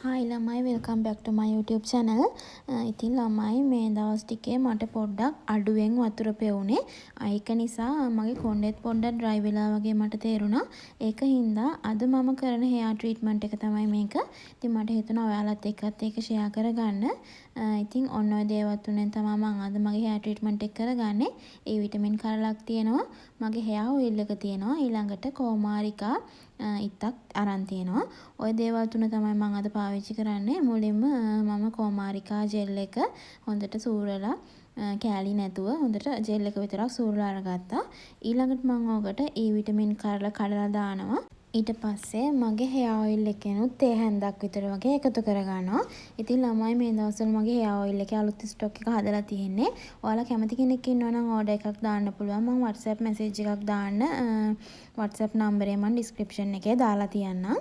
Hi ළමයි welcome back ටු මයි YouTube channel. ඉතින් ළමයි මේ දවස් ටිකේ මට පොඩ්ඩක් අඩුවෙන් වතුර පෙවුනේ. ඒක නිසා මගේ කොණ්ඩෙත් පොඩ්ඩක් ඩ්‍රයි වෙලා වගේ මට තේරුණා. ඒක හින්දා අද මම කරන hair treatment එක තමයි මේක. ඉතින් මට හිතුණා ඔයාලත් එක්කත් ඒක share කරගන්න. ඉතින් ඔන්න ඔය දේවල් තුනෙන් තමයි මම අද මගේ hair treatment එක කරගන්නේ. ඒ විටමින් කරලක් තියෙනවා. මගේ hair oil එක තියෙනවා. ඊළඟට කෝමාරිකා ඉත්තක් අරන් තියෙනවා. ওই දේවල් තුන තමයි මම අද පාවිච්චි කරන්නේ. මුලින්ම මම කෝමාරිකා ජෙල් එක හොඳට සූරලා කෑලි නැතුව හොඳට ජෙල් එක විතරක් සූරලා අරගත්තා. ඊළඟට මම ඕකට E විටමින් කඩලා දානවා. ඊට පස්සේ මගේ hair oil එකෙනුත් තේ හැන්දක් විතර වගේ එකතු කරගන්නවා. ඉතින් ළමයි මේ දවස්වල මගේ hair oil එකේ අලුත් ස්ටොක් එක හදලා තියෙන්නේ. ඔයාලා කැමති කෙනෙක් ඉන්නවා නම් ඕඩර් එකක් දාන්න පුළුවන්. මම WhatsApp message එකක් දාන්න WhatsApp නම්බරේ මම description එකේ දාලා තියන්නම්.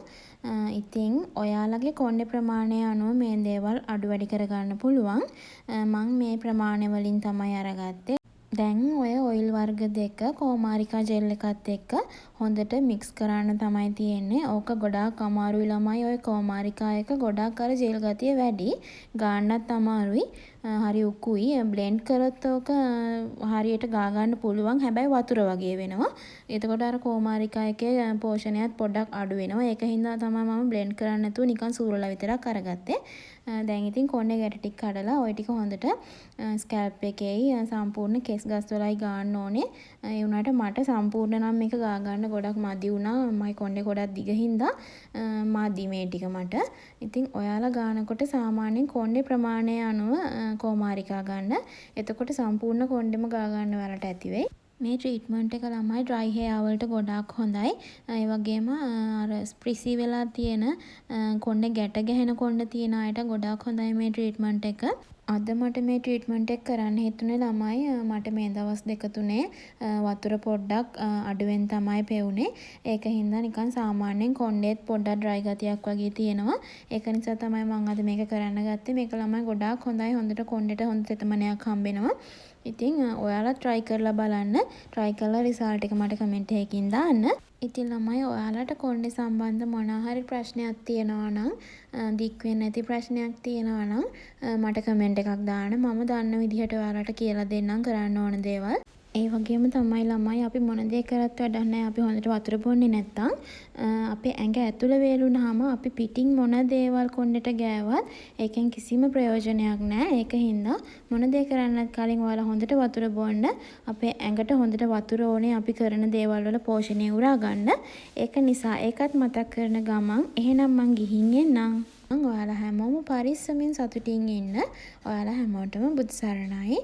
ඉතින් ඔයාලගේ කොණ්ඩේ ප්‍රමාණය අනුව මේ දේවල් අඩු වැඩි කරගන්න පුළුවන්. මම මේ ප්‍රමාණය වලින් තමයි අරගත්තේ. දැන් ඔය ඔයිල් වර්ග දෙක කෝමාරිකා ජෙල් එකත් එක්ක හොඳට මික්ස් කරන්න තමයි තියෙන්නේ. ඕක ගොඩාක් අමාරුයි ළමයි. ඔය කෝමාරිකා එක ගොඩාක් අර ජෙල් ගතිය වැඩි. ගාන්නත් අමාරුයි. හරි උකුයි. බ්ලෙන්ඩ් කරොත් ඕක හරියට ගා ගන්න පුළුවන්. හැබැයි වතුර වගේ වෙනවා. එතකොට අර කෝමාරිකා එකේ පෝෂණයත් පොඩ්ඩක් අඩු වෙනවා. ඒක හින්දා තමයි මම බ්ලෙන්ඩ් කරන්නේ නැතුව නිකන් සූරලා විතරක් අරගත්තේ. දැන් ඉතින් කොණ්ඩේ ගැට ටික කඩලා ওই ටික හොඳට ස්කැල්ප් එකේයි සම්පූර්ණ කෙස් ගස්වලයි ගාන්න ඕනේ. ඒ වුණාට මට සම්පූර්ණ නම් මේක ගා ගන්න ගොඩක් මදි වුණා. මගේ කොණ්ඩේ ගොඩක් දිග හින්දා මදි මේ ටික මට. ඉතින් ඔයාලා ගානකොට සාමාන්‍යයෙන් කොණ්ඩේ ප්‍රමාණය අනුව කෝමාරිකා ගන්න. එතකොට සම්පූර්ණ කොණ්ඩෙම ගා ගන්න ඔයාලට ඇති වෙයි. මේ ට්‍රීට්මන්ට් එක ළමයි ඩ්‍රයි hair වලට ගොඩාක් හොඳයි. ඒ වගේම අර ස්ප්‍රිසි වෙලා තියෙන කොණ්ඩේ ගැට ගැහෙන කොණ්ඩ තියෙන අයට ගොඩාක් හොඳයි මේ ට්‍රීට්මන්ට් එක. අද මට මේ ට්‍රීට්මන්ට් එක කරන්න හිතුනේ ළමයි මට මේ දවස් දෙක තුනේ වතුර පොඩ්ඩක් අඩුවෙන් තමයි පෙවුනේ. ඒක හින්දා නිකන් සාමාන්‍යයෙන් කොණ්ඩේත් පොඩ්ඩක් ඩ්‍රයි ගතියක් වගේ තියෙනවා. ඒක නිසා තමයි මම අද මේක කරන්න ගත්තේ. මේක ළමයි ගොඩාක් හොඳයි. හොඳට කොණ්ඩේට හොඳ තෙතමනයක් හම්බෙනවා. ඉතින් ඔයාලා try කරලා බලන්න. try කරලා result එක මට comment එකකින් දාන්න. ඉතින් ළමයි ඔයාලට කොණ්ඩේ සම්බන්ධ මොනවා හරි ප්‍රශ්නයක් තියෙනවා නම් දික් වෙන්නේ නැති ප්‍රශ්නයක් තියෙනවා නම් මට comment එකක් දාන්න. මම දන්න විදිහට ඔයාලට කියලා දෙන්නම් කරන්න ඕන දේවල්. ඒ වගේම තමයි ළමයි අපි මොන දේ කරත් වැඩක් නැහැ. අපි හොඳට වතුර බොන්නේ නැත්තම් අපේ ඇඟ ඇතුළ වේලුනහම අපි පිටින් මොන දේවල් කොණ්ඩේට ගෑවත් ඒකෙන් කිසිම ප්‍රයෝජනයක් නැහැ. ඒක හින්දා මොන දේ කරන්නත් කලින් ඔයාලා හොඳට වතුර බොන්න. අපේ ඇඟට හොඳට වතුර ඕනේ අපි කරන දේවල් වල පෝෂණය උරා ගන්න. ඒක නිසා ඒකත් මතක් කරන ගමන් එහෙනම් මං ගිහින් එන්නම්. ඔයාලා හැමෝම පරිස්සමින් සතුටින් ඉන්න. ඔයාලා හැමෝටම බුදු සරණයි.